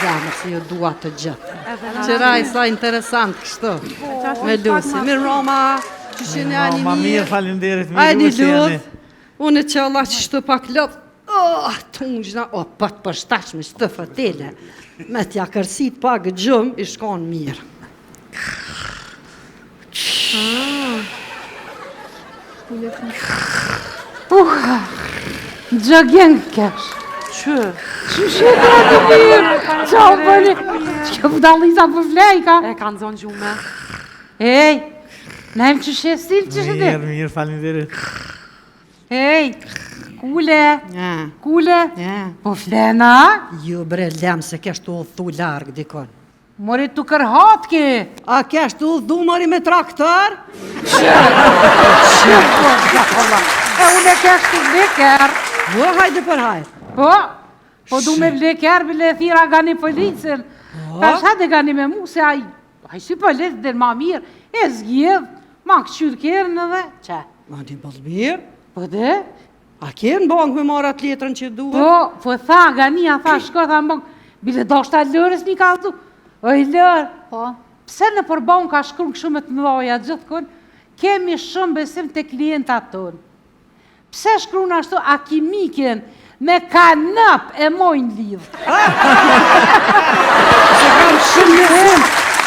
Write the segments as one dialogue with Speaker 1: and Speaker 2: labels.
Speaker 1: zemër, si ju dua të gjithë. Qëraj, sa interesant kështu. Me Lusi. Mirë Roma, që shënë janë
Speaker 2: Ma mirë, falimderit, mirë
Speaker 1: Ajdi
Speaker 2: u shëni.
Speaker 1: Luth, unë që Allah që shtu pak lëth, të ungjna, pat përshtash me shtë fëtele, me t'ja kërsit pak gjumë, i shkon mirë.
Speaker 3: Gjëgjen kesh. Që shëtë të mirë. Qa përri. Që vdalisa për flejka.
Speaker 4: E kanë zonë gjume.
Speaker 3: Ej, nejmë që shesil që shëtë.
Speaker 2: Mirë, falimderit.
Speaker 3: Ej, kule.
Speaker 1: Ja,
Speaker 3: Kule.
Speaker 1: ja.
Speaker 3: Po flena.
Speaker 1: Ju bre lem se keshtu u thu largë dikon.
Speaker 3: Mori të kërhat ki.
Speaker 1: A keshtu u dhu mori me traktor?
Speaker 3: E unë e kesh të vleker.
Speaker 1: Po, hajde për hajde.
Speaker 3: Po du me vleker, bile thira gani policin. Ta shate gani me mu se aj si polic dhe ma mirë. E zgjedh, ma këqyr kërën edhe. Që?
Speaker 1: Ma di bëllbirë.
Speaker 3: Po dhe?
Speaker 1: A ke në bankë me marrë atë letrën që duhet?
Speaker 3: Po tha, gania tha, shko, tha në bankë, bile do shta lërës një ka thu. Oj lërë, pse në përbon ka shkrum këshumet më dhoja gjithë kun, kemi shumë besim të klientat tonë. Pse shkrum ashtu a kimikin me kanëp e mojnë lidhë.
Speaker 1: Se kam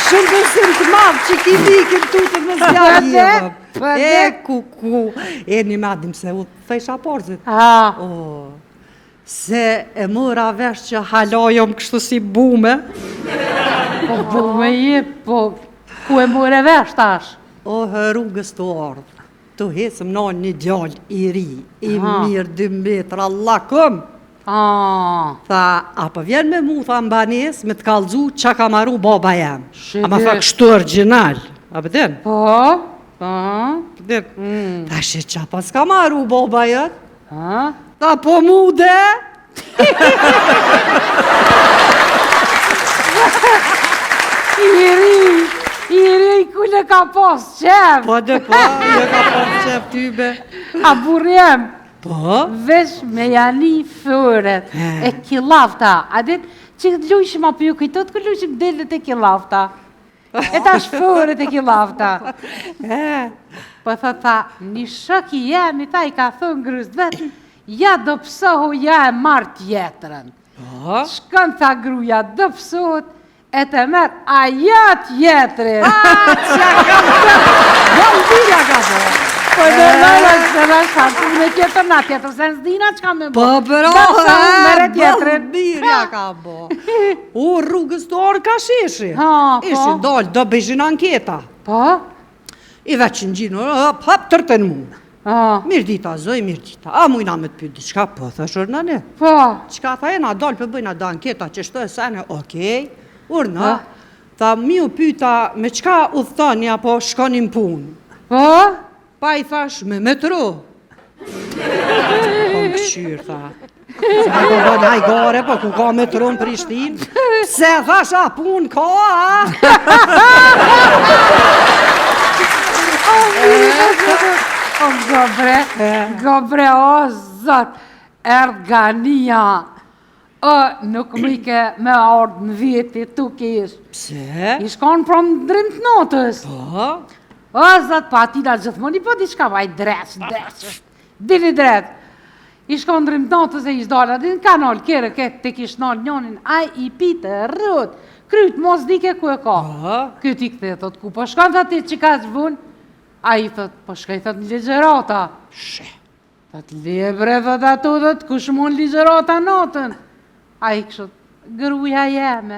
Speaker 1: shumë besim të madhë që ki likin tutët me zjarje. E kuku, e një madim se u thejsha porzit. Se e mëra vesh që halojom kështu si bume.
Speaker 3: Po bume je, po ku e mëre vesh tash?
Speaker 1: O, rrugës të ardhë, të hesëm në një djallë i ri, i mirë 2 metra, Allah këm. Tha, apo vjen me mu, tha mbanes, me të kalzu qa ka maru baba jam. A ma tha kështu original, a pëtën?
Speaker 3: Po.
Speaker 1: Tha, shi qa pas ka maru baba jët? Tha, po mude?
Speaker 3: I ri kule ka pos qef.
Speaker 1: Po dhe po, je ka pos qef tybe.
Speaker 3: A burjem.
Speaker 1: Po?
Speaker 3: Vesh me jani fëret e kilafta. A dit që lujshim apo ju kujtot kë lujshim delet e kilafta. E tash fëret e kilafta. Po tha, një shok i jemi, ta i ka thënë grës vetë, ja do pësohu, ja e marë tjetërën. Shkën tha gruja, do pësohut, e të merë, a ja tjetërin.
Speaker 1: Qa ka thënë, valdirja ka thënë.
Speaker 3: Po dhe nëjë është dhe shatë me tjetër na tjetër, se nëzdina që ka me bo.
Speaker 1: Po bro, valdirja ka bo. U rrugës të orë ka sheshi. Ishin dollë, do bëshin anketa.
Speaker 3: Po?
Speaker 1: I veç në gjinë, hap tërten mu. Mirë dita, zoj, mirë dita. A mujna me të pytë, qka po, thëshur në ne?
Speaker 3: Po.
Speaker 1: Qka tha e na dollë për bëjna da anketa që shto e sene, okej, urna. Tha mi u pyta me qka u thënja po shkonim punë.
Speaker 3: Po?
Speaker 1: Pa i thash me metro. Po më këshyrë, tha. Se me po bënë hajgore, po ku ka metro në Prishtinë. Se thash a punë ka, a?
Speaker 3: O gobre, o zot, ergania. O, nuk mike me ardhë në viti, tu kish.
Speaker 1: Pse?
Speaker 3: I shkon prom drimë të notës.
Speaker 1: Po?
Speaker 3: O, zot, pa atina gjithmoni, po di shka vaj dres, dini dret. I shkon drimë të notës e ishtë dola, din kanal, kere, te kish nal njonin, aj i pite, rrët, kryt, mos dike ku e ka. Këtë i këthe, thot, ku po shkon të ati që ka zhvun, a i thot, po shkaj, thot, në ligjerata. Thot, libre, thot, ato, thot, ku shmon ligjerata notën. A i kështot, gruja jeme.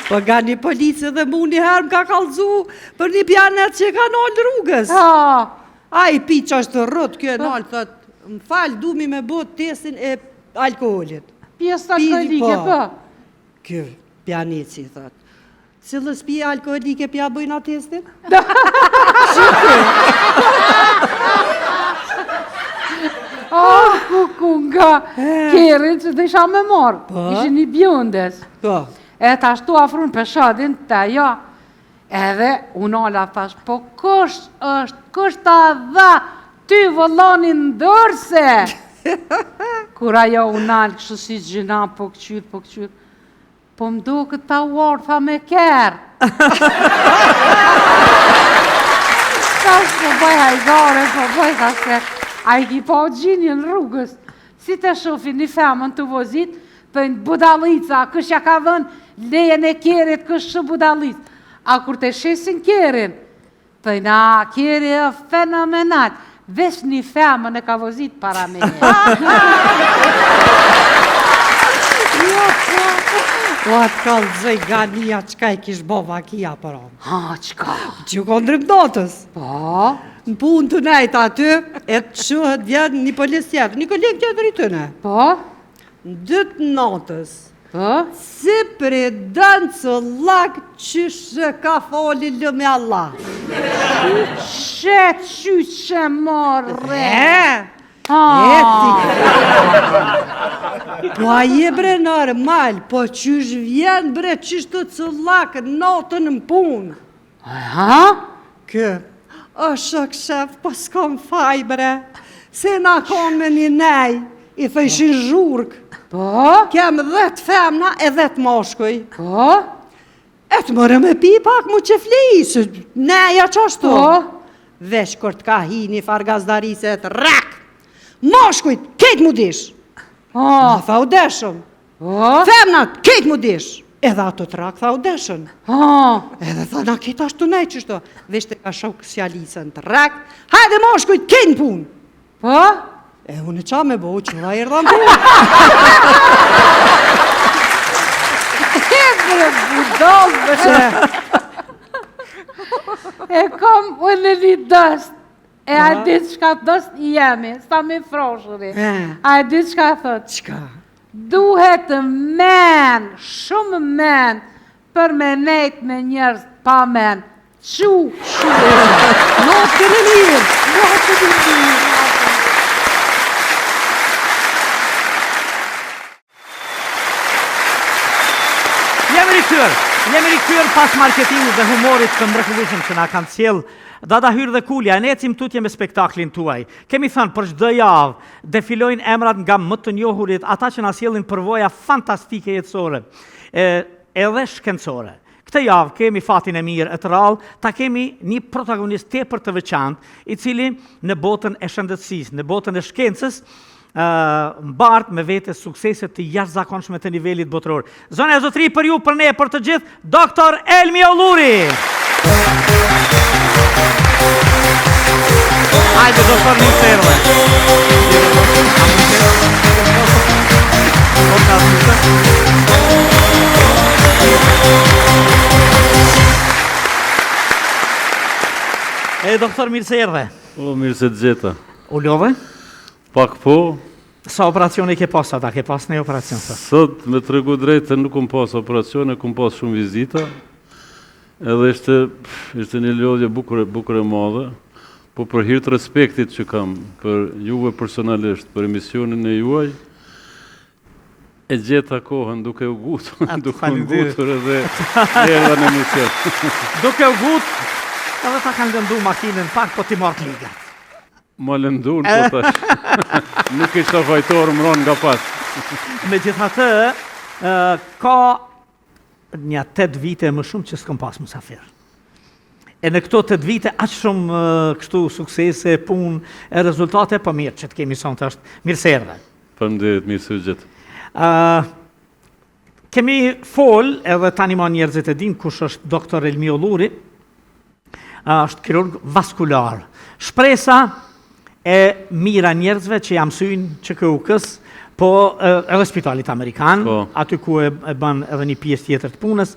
Speaker 1: Po nga një policë dhe mu një herë më ka kalzu për një pjanet që ka nalë rrugës. A i pi që është rrët kjo e nalë, thot, më falë dumi me bot testin e alkoholit.
Speaker 3: Pjesë të alkoholike, po?
Speaker 1: Kjo pjaneci, thot. Cilës pje alkoholike pja bëjna testin?
Speaker 3: Kuku nga kjerin që të isha me morë. Ishë një bjëndes. E të ashtu afrun për shadin të ajo. Edhe unë ala thash, po kështë është, kështë ta dha ty vëlloni ndërse. Kur ajo unal kështu si gjina po këqyr, po më duket ta uartha me kerë. Tash po bëj hajgare, po bëj se a i ki po gjinjën rrugës. Si të shofi një femën të vozit, pëjnë budalica, këshja ka dhën lejen e kerit kështë budalic. A kur të shesin kerin, pëjnë a keri e fenomenal, vesh një femën e ka vozit para me një.
Speaker 1: O atë kalëzëj gania qka i kish bova kia për onë.
Speaker 3: Ha, qka?
Speaker 1: Që kondrim notës.
Speaker 3: Po?
Speaker 1: Në punë të nejtë aty, e të shuhet vjen një polis tjetër, një kolegë tjetër i tëne.
Speaker 3: Po?
Speaker 1: Në dytë notës,
Speaker 3: Po?
Speaker 1: si për e dënë që lakë qyshe ka foli lë me Allah.
Speaker 3: Qyshe morre.
Speaker 1: Po a je bre normal, po qysh vjen bre qysh të cëllakë notën në punë.
Speaker 3: Aha?
Speaker 1: Kë, o shok shef, po s'kom faj bre, se na kom me një nej, i thëjshin zhurk.
Speaker 3: Po?
Speaker 1: Kem 10 femna e 10 moshkuj.
Speaker 3: Po?
Speaker 1: E të mërë me pi pak mu që flisë, neja qashtu.
Speaker 3: Po?
Speaker 1: Vesh kur t'ka hi një fargazdariset, rak! Moshkujt, ketë mu dish. Ma tha u deshëm. Femnat, ketë mu dish. Edhe ato të rak tha u deshën. Edhe tha na ketë ashtu nej qështu. Vesh të ka shok sjalisën të rak. Hajde moshkujt, ketë në punë.
Speaker 3: Po?
Speaker 1: E unë qa me bo, që da erdha në punë.
Speaker 3: E kom unë një dëst. E a ditë qka dëst i jemi, s'ta me froshëri. A ditë qka thët?
Speaker 1: Qka?
Speaker 3: Duhet men, shumë men, për me nejt me njerës pa men.
Speaker 1: Notën e mirë.
Speaker 2: Jemi rikëtyr pas marketingut dhe humorit të mrekullueshëm që na kanë sjell Dada Hyrë dhe Kulja, e necim tutje me spektaklin tuaj. Kemi thënë për çdo javë defilojnë emrat nga më të njohurit, ata që na sjellin përvoja fantastike jetësore, edhe shkencore. Këtë javë kemi fatin e mirë e të rallë, ta kemi një protagonist tepër të veçantë, i cili në botën e shëndetësisë, në botën e shkencës, mbart me vete sukseset të jashtëzakonshme të nivelit botëror. Zonja e zotëri për ju, për ne, për të gjithë, Dr. Elmi Olluri. Hajde, doktor, një serve. Doktor, mirë se erdhe.
Speaker 4: O, mirë se të gjeta.
Speaker 2: U lodhe?
Speaker 4: Pak po.
Speaker 2: Sa operacione ke pas ata? Ke pas një operacion?
Speaker 4: Sot, me të regu drejtë, nuk kom pas operacione, kom pas shumë vizita. Edhe ishte një lodhje bukur e madhe. Po për hir të respektit që kam për juve personalisht, për emisionin e juaj, e gjeta kohën duke u gutur, edhe erdha në emision.
Speaker 2: Duke u gutur, edhe ta kanë gëndu makinën pak, po ti marrë ligat.
Speaker 4: Ma lëndun, po tash. Nuk ishte fajtorë më ronë nga pas.
Speaker 2: Megjithatë, ka një 8 vite më shumë që s'kom pas musafir. E në këto 8 vite, aq shumë kështu suksese, punë, e rezultate, po mirë që të kemi sonë të është mirë se erdhe.
Speaker 4: Faleminderit, mirë se u gjetë.
Speaker 2: Kemi fol, edhe tani ma njerëzit e din kush është Dr. Elmi Olluri, është kirurg vaskular. Shpresa e mira njerëzve që jam synë që KU-kës, po edhe spitalit Amerikan, aty ku e bën edhe një pjesë tjetër të punës,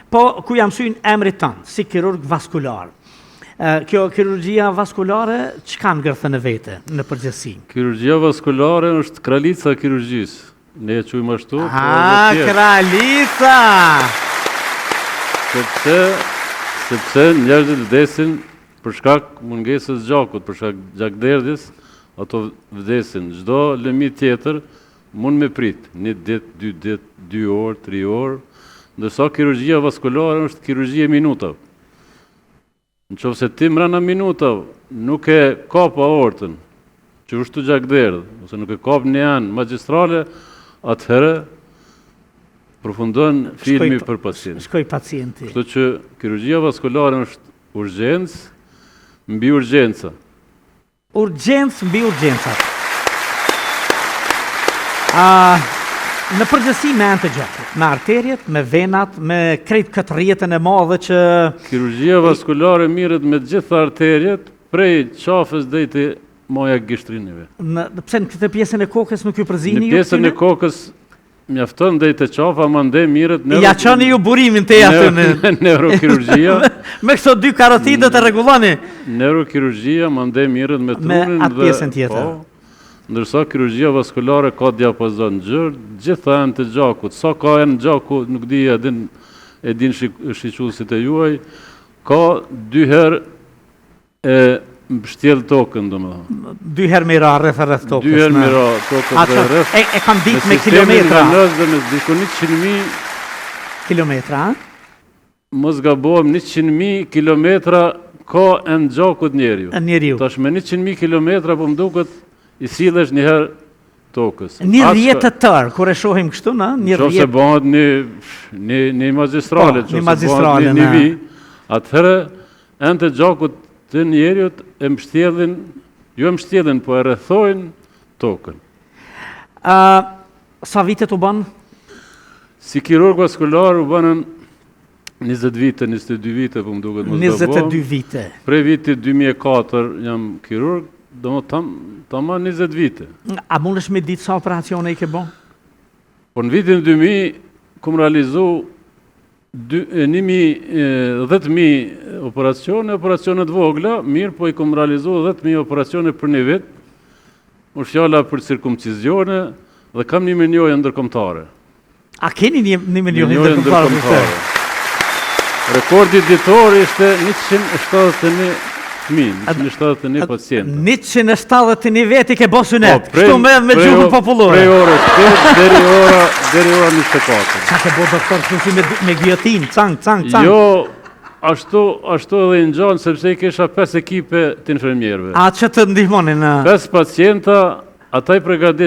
Speaker 2: po ku jam synë emrit tanë, si kirurg vaskular. Kjo kirurgjia vaskulare, çka ngërthën e vete në përgjithësi?
Speaker 4: Kirurgjia vaskulare është kralica e kirurgjisë. Ne e quajmë ashtu.
Speaker 2: Kralica!
Speaker 4: Sepse njerëzit vdesin për shkak mungesës gjakut, për shkak gjakderdhjes, ato vdesin. Çdo lëmi tjetër mund me prit, 1 ditë, 2 ditë, 2 orë, 3 orë, ndërsa kirurgjia vaskulare është kirurgjia e minutave. Nëse ti mbrana minutave nuk e kap aortën, që është të gjakderdh, ose nuk e kap një anë magjistrale, atëherë përfundon filmi për pacient.
Speaker 2: Shkoj pacienti.
Speaker 4: Kështu që kirurgjia vaskulare është urgjencë mbi urgjenca.
Speaker 2: Urgjencë mbi urgjencat. Në përgjithësi me anë të gjakut, me arterjet, me venat, me krejt këtë rjetën e madhe që...
Speaker 4: Kirurgjia vaskulare mirët me gjitha arterjet, prej qafës dhejti maja gishtrinëve.
Speaker 2: Pse në këtë pjesën e kokës nuk ju përzini ju?
Speaker 4: Në pjesën e kokës mjafton dhejti qafa, ma ndej mirët...
Speaker 2: Ja qani ju burimin të jatë në...
Speaker 4: Neurokirurgjia...
Speaker 2: Me këto dy karotidët e regulloni?
Speaker 4: Neurokirurgjia ma ndej mirët me trunin dhe...
Speaker 2: Me atë pjesën tjetër.
Speaker 4: Ndërsa kirurgjia vaskulare ka diapazon gjërë, gjitha e në të gjakut. Sa ka e në gjakut, nuk di e din shiqusit e juaj, ka 2 herë e mbështjell tokën, do më thonë.
Speaker 2: 2 herë me ra rreth tokës.
Speaker 4: 2 herë me ra tokës dhe rreth.
Speaker 2: E kam ditë me kilometra.
Speaker 4: Me sistemin dhe me diku 100.000
Speaker 2: kilometra,
Speaker 4: mos gabohem 100.000 kilometra ka e në gjakut njeriu. Tash me 100.000 kilometra po më duket i sillesh një herë tokës.
Speaker 2: Një rjetë të tërë, kur e shohim kështu, na?
Speaker 4: Qo se bëhet një magistrale, qo se bëhet një vi, atëherë enë të gjakut të njeriut e mbështjellin, jo e mbështjellin, po e rrethojnë tokën.
Speaker 2: Sa vite të banë?
Speaker 4: Si kirurg vaskular u banën 20 vite, 22 vite, po më duket mos do bëhem.
Speaker 2: 22 vite.
Speaker 4: Prej viti 2004 jam kirurg, do më tama 20 vite.
Speaker 2: A mund është me ditë sa operacione i ke bon?
Speaker 4: Po në vitin 2000, kom realizu 10.000 operacionet vogla, mirë po i kom realizu 10.000 operacione për një vit, më fjalla për cirkumcizione dhe kam një minjojë ndërkombëtare.
Speaker 2: A keni një minjojë ndërkombëtare?
Speaker 4: Rekordi ditor ishte 171 fëmijë, 171 pacient.
Speaker 2: 171 veti ke bo synet, kështu me gjuhën popullore.
Speaker 4: Prej orës 8 deri ora 24.
Speaker 2: Qa ke bo doktor kështu me gjotin, cang?
Speaker 4: Jo, ashtu edhe në gjanë, sepse i kesha 5 ekipe të infermierve.
Speaker 2: A që të ndihmonin?
Speaker 4: 5 pacienta, ata i pregadis